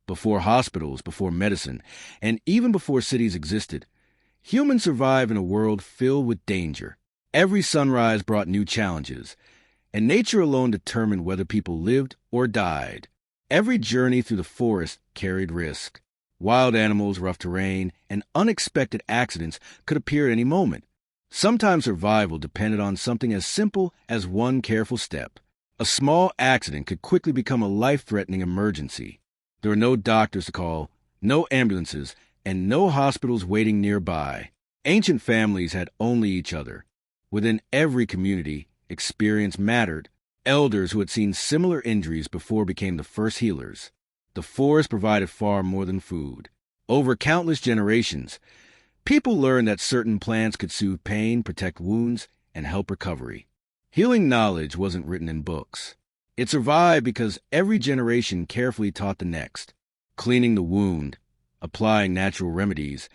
Before hospitals, before medicine, and even before cities existed, humans survived in a world filled with danger. Every sunrise brought new challenges, and nature alone determined whether people lived or died. Every journey through the forest carried risk. Wild animals, rough terrain, and unexpected accidents could appear at any moment. Sometimes survival depended on something as simple as one careful step. A small accident could quickly become a life-threatening emergency. There were no doctors to call, no ambulances, and no hospitals waiting nearby. Ancient families had only each other. Within every community, experience mattered. Elders who had seen similar injuries before became the first healers. The forest provided far more than food. Over countless generations, people learned that certain plants could soothe pain, protect wounds, and help recovery. Healing knowledge wasn't written in books. It survived because every generation carefully taught the next. Cleaning the wound, applying natural remedies,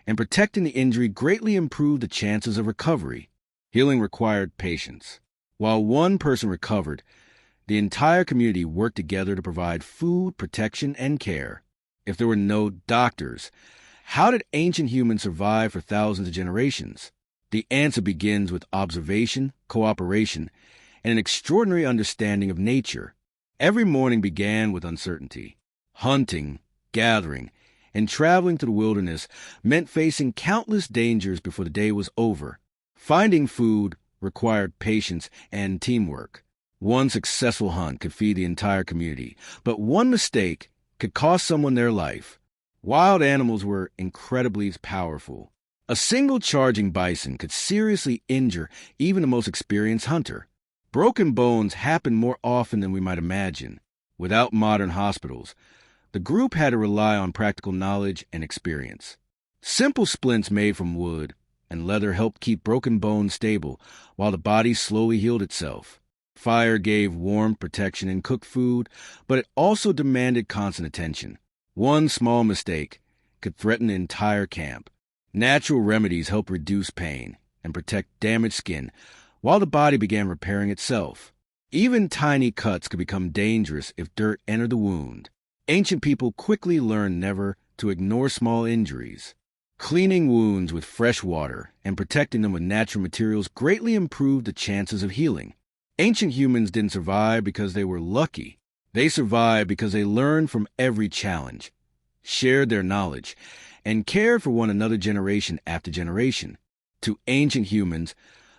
and protecting the injury greatly improved the chances of recovery. Healing required patience. While one person recovered, the entire community worked together to provide food, protection, and care. If there were no doctors, how did ancient humans survive for thousands of generations? The answer begins with observation, cooperation, and an extraordinary understanding of nature. Every morning began with uncertainty. Hunting, gathering, and traveling to the wilderness meant facing countless dangers before the day was over. Finding food required patience and teamwork. One successful hunt could feed the entire community, but one mistake could cost someone their life. Wild animals were incredibly powerful. A single charging bison could seriously injure even the most experienced hunter. Broken bones happen more often than we might imagine. Without modern hospitals, the group had to rely on practical knowledge and experience. Simple splints made from wood and leather helped keep broken bones stable while the body slowly healed itself. Fire gave warmth, protection, and cooked food, but it also demanded constant attention. One small mistake could threaten the entire camp. Natural remedies helped reduce pain and protect damaged skin while the body began repairing itself. Even tiny cuts could become dangerous if dirt entered the wound. Ancient people quickly learned never to ignore small injuries. Cleaning wounds with fresh water and protecting them with natural materials greatly improved the chances of healing. Ancient humans didn't survive because they were lucky. They survived because they learned from every challenge, shared their knowledge, and cared for one another generation after generation. To ancient humans,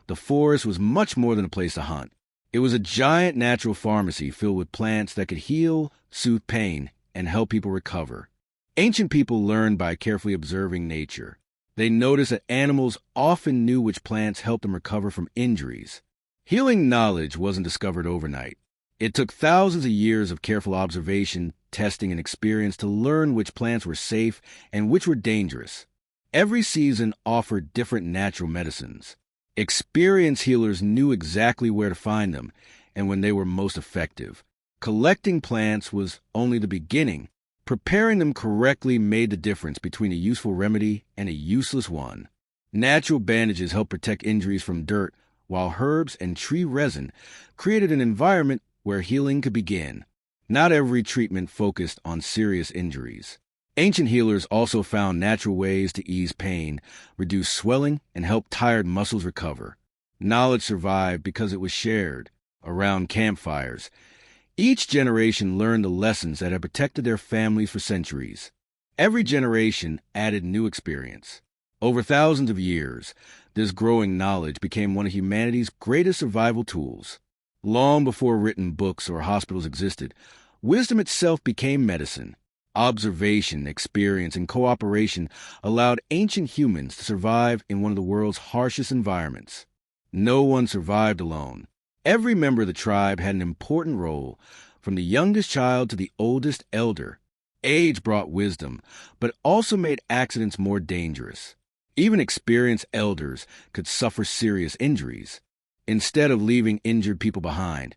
the forest was much more than a place to hunt. It was a giant natural pharmacy filled with plants that could heal, soothe pain, and help people recover. Ancient people learned by carefully observing nature. They noticed that animals often knew which plants helped them recover from injuries. Healing knowledge wasn't discovered overnight. It took thousands of years of careful observation, testing, and experience to learn which plants were safe and which were dangerous. Every season offered different natural medicines. Experienced healers knew exactly where to find them and when they were most effective. Collecting plants was only the beginning. Preparing them correctly made the difference between a useful remedy and a useless one. Natural bandages helped protect injuries from dirt, while herbs and tree resin created an environment where healing could begin. Not every treatment focused on serious injuries. Ancient healers also found natural ways to ease pain, reduce swelling, and help tired muscles recover. Knowledge survived because it was shared. Around campfires, each generation learned the lessons that had protected their families for centuries. Every generation added new experience. Over thousands of years, this growing knowledge became one of humanity's greatest survival tools. Long before written books or hospitals existed, wisdom itself became medicine. Observation, experience, and cooperation allowed ancient humans to survive in one of the world's harshest environments. No one survived alone. Every member of the tribe had an important role, from the youngest child to the oldest elder. Age brought wisdom, but also made accidents more dangerous. Even experienced elders could suffer serious injuries. Instead of leaving injured people behind,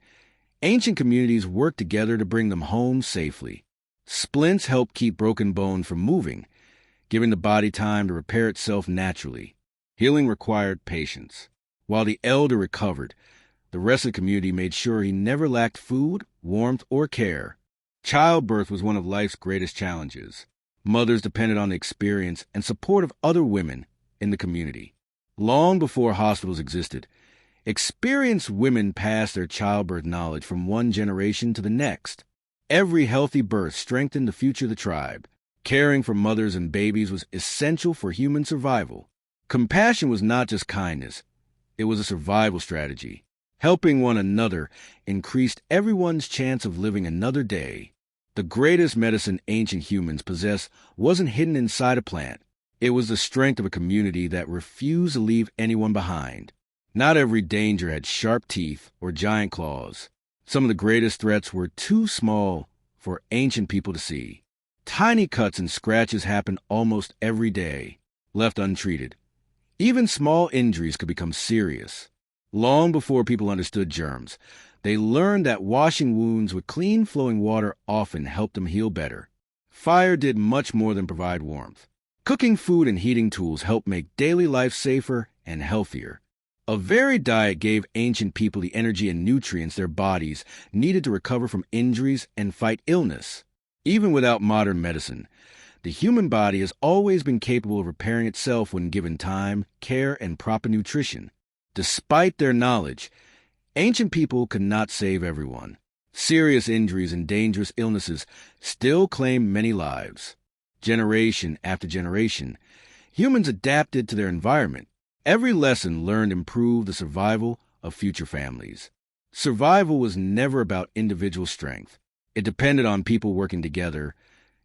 ancient communities worked together to bring them home safely. Splints helped keep broken bone from moving, giving the body time to repair itself naturally. Healing required patience. While the elder recovered, the rest of the community made sure he never lacked food, warmth, or care. Childbirth was one of life's greatest challenges. Mothers depended on the experience and support of other women in the community. Long before hospitals existed, experienced women passed their childbirth knowledge from one generation to the next. Every healthy birth strengthened the future of the tribe. Caring for mothers and babies was essential for human survival. Compassion was not just kindness, it was a survival strategy. Helping one another increased everyone's chance of living another day. The greatest medicine ancient humans possessed wasn't hidden inside a plant. It was the strength of a community that refused to leave anyone behind. Not every danger had sharp teeth or giant claws. Some of the greatest threats were too small for ancient people to see. Tiny cuts and scratches happened almost every day, left untreated. Even small injuries could become serious. Long before people understood germs, they learned that washing wounds with clean flowing water often helped them heal better. Fire did much more than provide warmth. Cooking food and heating tools helped make daily life safer and healthier. A varied diet gave ancient people the energy and nutrients their bodies needed to recover from injuries and fight illness. Even without modern medicine, the human body has always been capable of repairing itself when given time, care, and proper nutrition. Despite their knowledge, ancient people could not save everyone. Serious injuries and dangerous illnesses still claimed many lives. Generation after generation, humans adapted to their environment. Every lesson learned improved the survival of future families. Survival was never about individual strength. It depended on people working together,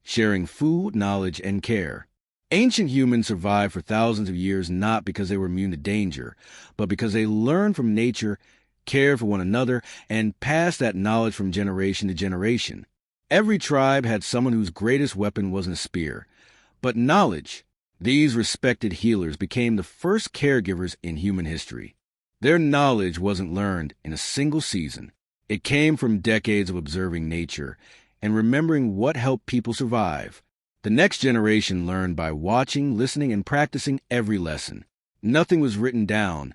sharing food, knowledge, and care. Ancient humans survived for thousands of years not because they were immune to danger, but because they learned from nature, cared for one another, and passed that knowledge from generation to generation. Every tribe had someone whose greatest weapon wasn't a spear, but knowledge. These respected healers became the first caregivers in human history. Their knowledge wasn't learned in a single season. It came from decades of observing nature and remembering what helped people survive. The next generation learned by watching, listening, and practicing every lesson. Nothing was written down.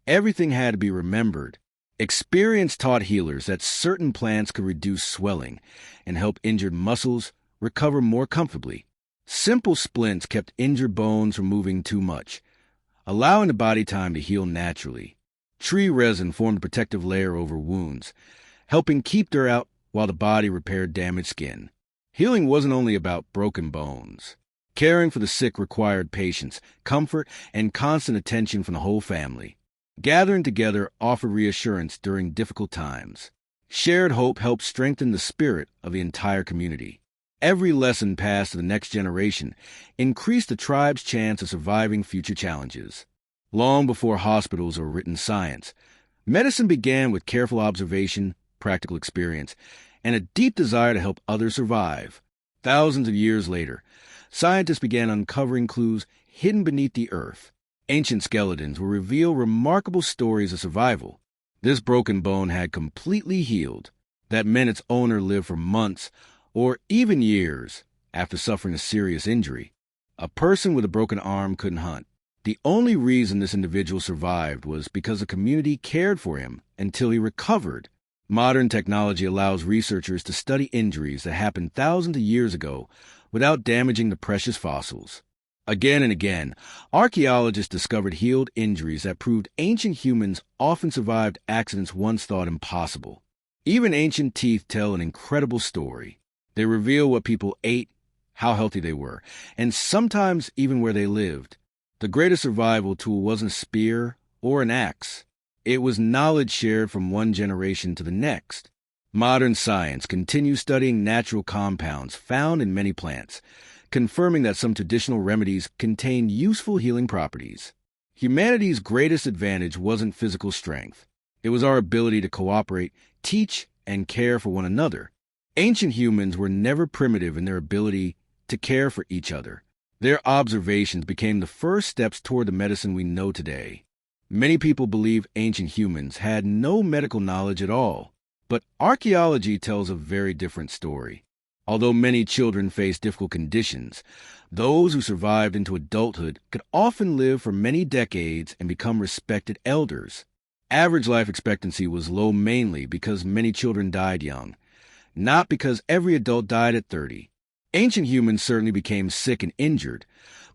Everything had to be remembered. Experience taught healers that certain plants could reduce swelling and help injured muscles recover more comfortably. Simple splints kept injured bones from moving too much, allowing the body time to heal naturally. Tree resin formed a protective layer over wounds, helping keep dirt out while the body repaired damaged skin. Healing wasn't only about broken bones. Caring for the sick required patience, comfort, and constant attention from the whole family. Gathering together offered reassurance during difficult times. Shared hope helped strengthen the spirit of the entire community. Every lesson passed to the next generation increased the tribe's chance of surviving future challenges. Long before hospitals or written science, medicine began with careful observation, practical experience, and a deep desire to help others survive. Thousands of years later, scientists began uncovering clues hidden beneath the earth. Ancient skeletons will reveal remarkable stories of survival. This broken bone had completely healed. That meant its owner lived for months or even years after suffering a serious injury. A person with a broken arm couldn't hunt. The only reason this individual survived was because the community cared for him until he recovered. Modern technology allows researchers to study injuries that happened thousands of years ago without damaging the precious fossils. Again and again, archaeologists discovered healed injuries that proved ancient humans often survived accidents once thought impossible. Even ancient teeth tell an incredible story. They reveal what people ate, how healthy they were, and sometimes even where they lived. The greatest survival tool wasn't a spear or an axe. It was knowledge shared from one generation to the next. Modern science continues studying natural compounds found in many plants, confirming that some traditional remedies contain useful healing properties. Humanity's greatest advantage wasn't physical strength. It was our ability to cooperate, teach, and care for one another. Ancient humans were never primitive in their ability to care for each other. Their observations became the first steps toward the medicine we know today. Many people believe ancient humans had no medical knowledge at all, but archaeology tells a very different story. Although many children faced difficult conditions, those who survived into adulthood could often live for many decades and become respected elders. Average life expectancy was low mainly because many children died young. not because every adult died at 30. Ancient humans certainly became sick and injured,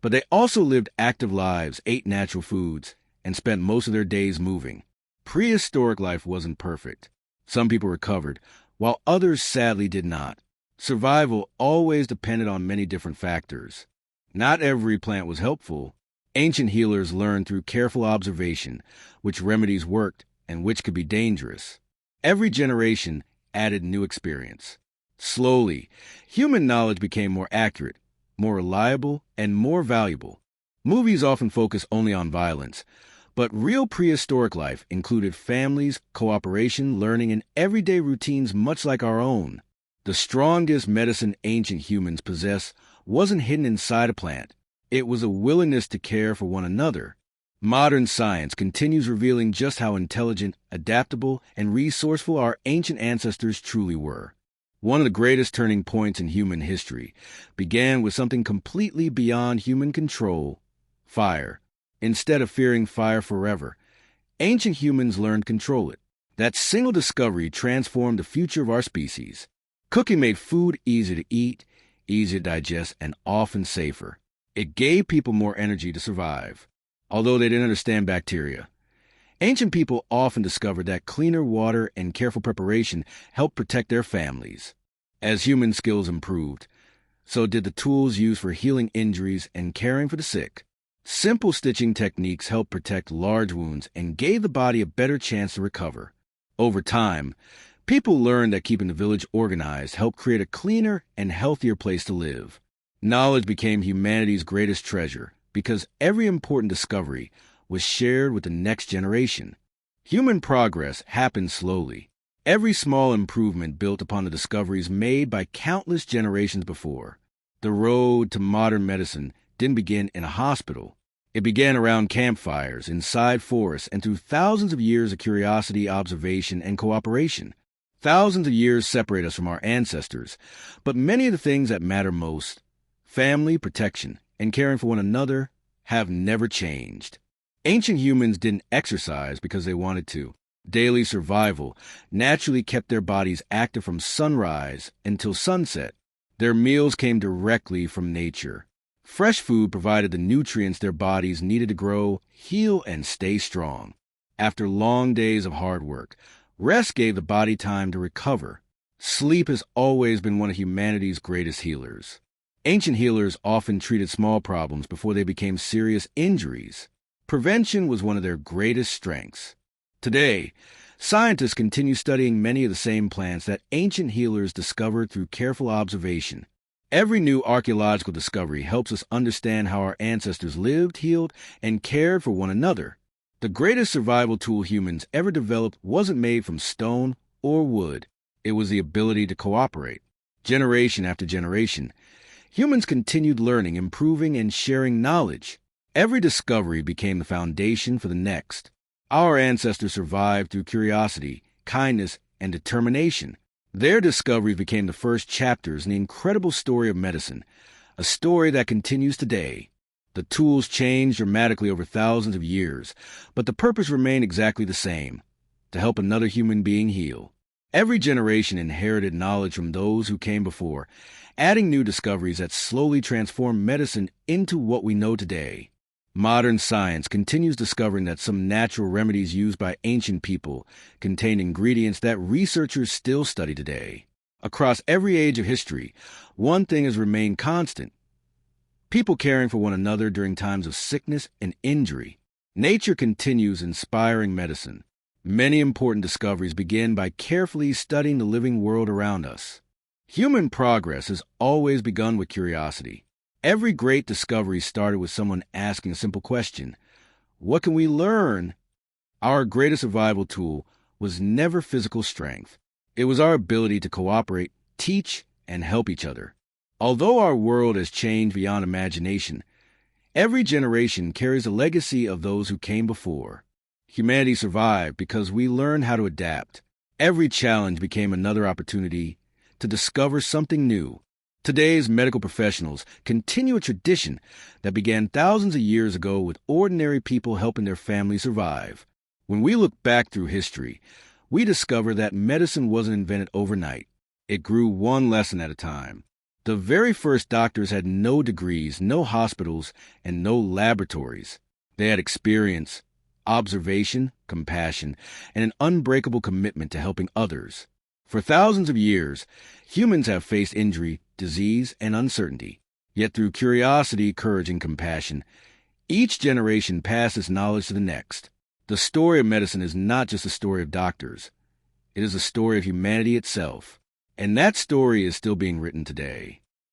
but they also lived active lives, ate natural foods, and spent most of their days moving. Prehistoric life wasn't perfect. Some people recovered, while others sadly did not. Survival always depended on many different factors. Not every plant was helpful. Ancient healers learned through careful observation which remedies worked and which could be dangerous. Every generation added new experience. Slowly, human knowledge became more accurate, more reliable, and more valuable. Movies often focus only on violence, but real prehistoric life included families, cooperation, learning, and everyday routines much like our own. The strongest medicine ancient humans possessed wasn't hidden inside a plant. It was a willingness to care for one another. Modern science continues revealing just how intelligent, adaptable, and resourceful our ancient ancestors truly were. One of the greatest turning points in human history began with something completely beyond human control: fire. Instead of fearing fire forever, ancient humans learned to control it. That single discovery transformed the future of our species. Cooking made food easier to eat, easier to digest, and often safer. It gave people more energy to survive, although they didn't understand bacteria. Ancient people often discovered that cleaner water and careful preparation helped protect their families. As human skills improved, so did the tools used for healing injuries and caring for the sick. Simple stitching techniques helped protect large wounds and gave the body a better chance to recover. Over time, people learned that keeping the village organized helped create a cleaner and healthier place to live. Knowledge became humanity's greatest treasure because every important discovery was shared with the next generation. Human progress happened slowly. Every small improvement built upon the discoveries made by countless generations before. The road to modern medicine didn't begin in a hospital. It began around campfires, inside forests, and through thousands of years of curiosity, observation, and cooperation. Thousands of years separate us from our ancestors, but many of the things that matter most, family, protection, and caring for one another, have never changed. Ancient humans didn't exercise because they wanted to. Daily survival naturally kept their bodies active from sunrise until sunset. Their meals came directly from nature. Fresh food provided the nutrients their bodies needed to grow, heal, and stay strong. After long days of hard work, rest gave the body time to recover. Sleep has always been one of humanity's greatest healers. Ancient healers often treated small problems before they became serious injuries. Prevention was one of their greatest strengths. Today, scientists continue studying many of the same plants that ancient healers discovered through careful observation. Every new archaeological discovery helps us understand how our ancestors lived, healed, and cared for one another. The greatest survival tool humans ever developed wasn't made from stone or wood. It was the ability to cooperate. Generation after generation, humans continued learning, improving, and sharing knowledge. Every discovery became the foundation for the next. Our ancestors survived through curiosity, kindness, and determination. Their discoveries became the first chapters in the incredible story of medicine, a story that continues today. The tools changed dramatically over thousands of years, but the purpose remained exactly the same: to help another human being heal. Every generation inherited knowledge from those who came before, adding new discoveries that slowly transformed medicine into what we know today. Modern science continues discovering that some natural remedies used by ancient people contain ingredients that researchers still study today. Across every age of history, one thing has remained constant: people caring for one another during times of sickness and injury. Nature continues inspiring medicine. Many important discoveries begin by carefully studying the living world around us. Human progress has always begun with curiosity. Every great discovery started with someone asking a simple question: what can we learn? Our greatest survival tool was never physical strength. It was our ability to cooperate, teach, and help each other. Although our world has changed beyond imagination, every generation carries a legacy of those who came before. Humanity survived because we learned how to adapt. Every challenge became another opportunity to discover something new. Today's medical professionals continue a tradition that began thousands of years ago with ordinary people helping their families survive. When we look back through history, we discover that medicine wasn't invented overnight. It grew one lesson at a time. The very first doctors had no degrees, no hospitals, and no laboratories. They had experience, observation, compassion, and an unbreakable commitment to helping others. For thousands of years, humans have faced injury, disease, and uncertainty. Yet through curiosity, courage, and compassion, each generation passes knowledge to the next. The story of medicine is not just a story of doctors. It is a story of humanity itself. And that story is still being written today.